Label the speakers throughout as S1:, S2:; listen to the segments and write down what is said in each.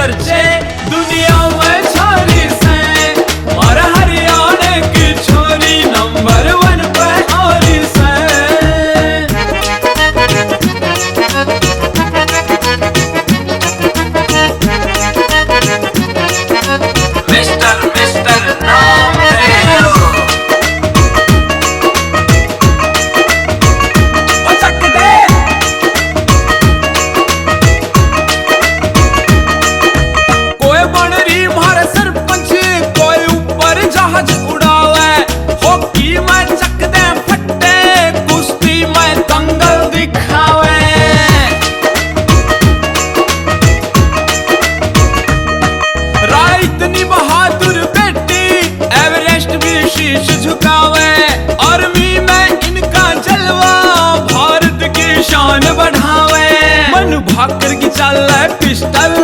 S1: चर्चे दुनिया में छारी से, और हरियाणा की छोरी नंबर 1 पे आरी से। मिस्टर नाम है लो। कोई बन रही मारे सरपंच, कोई ऊपर जहाज उड़ावे, हॉकी में चक दे फट्टे, कुश्ती में दंगल दिखावे। राय इतनी बहादुर बेटी, एवरेस्ट भी शीश झुकावे। आर्मी में इनका जलवा, भारत की शान बढ़ावे। मन भाकर की चाल है पिस्टल,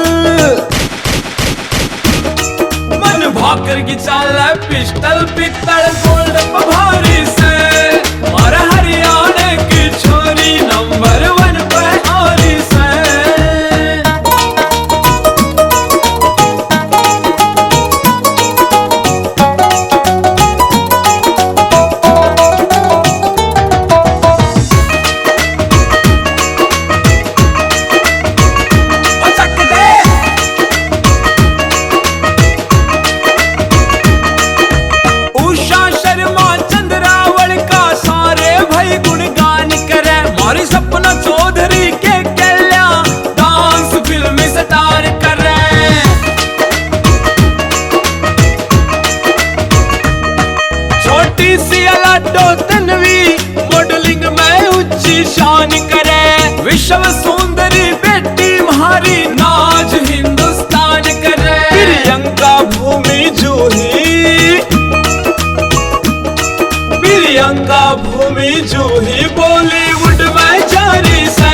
S1: मन भाकर की चाल है पिस्टल, पित्तल गोल्ड पभारी से, और हरियाणा की छोरी नंबर 1 पे आरी से। सपना चौधरी के कल्या डांस फिल्म स्टार कर रहे। छोटी सी अलाटो तन्वी मॉडलिंग में ऊंची शान करे। विश्व सुंदरी बेटी हमारी नाज हिंदुस्तान करे। प्रियंका भूमि जूही, प्रियंका भूमि जूही बॉलीवुड में जारी से,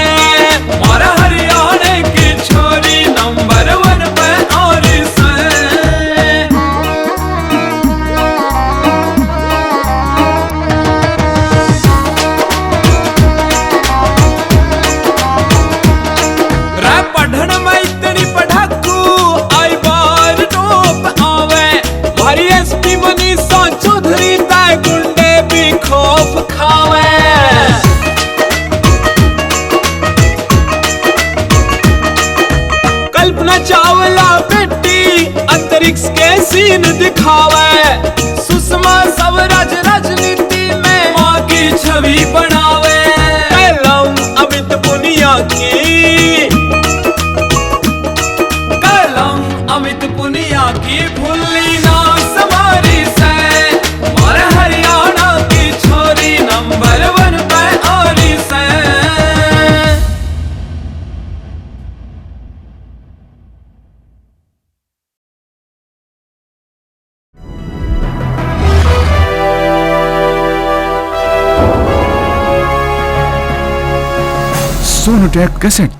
S1: और हरियाणा की छोरी नंबर 1 पे आरी से। रे पढ़न में इतनी पढ़ाकू, आई बार टॉप आवे। भारी एसपी मनीषा चौधरी ताय गुंडे भी खौफ खावे। कल्पना चावला बेटी अंतरिक्ष के सीन दिखावे। सुषमा स्वराज राजनीति में मां की छवि बनावे। कलम अमित पुनिया की, कलम अमित पुनिया की भूली ना सवारी से, और हरियाणा की छोरी नंबर 1 पे आरी से।
S2: सोनोटेक कैसेट।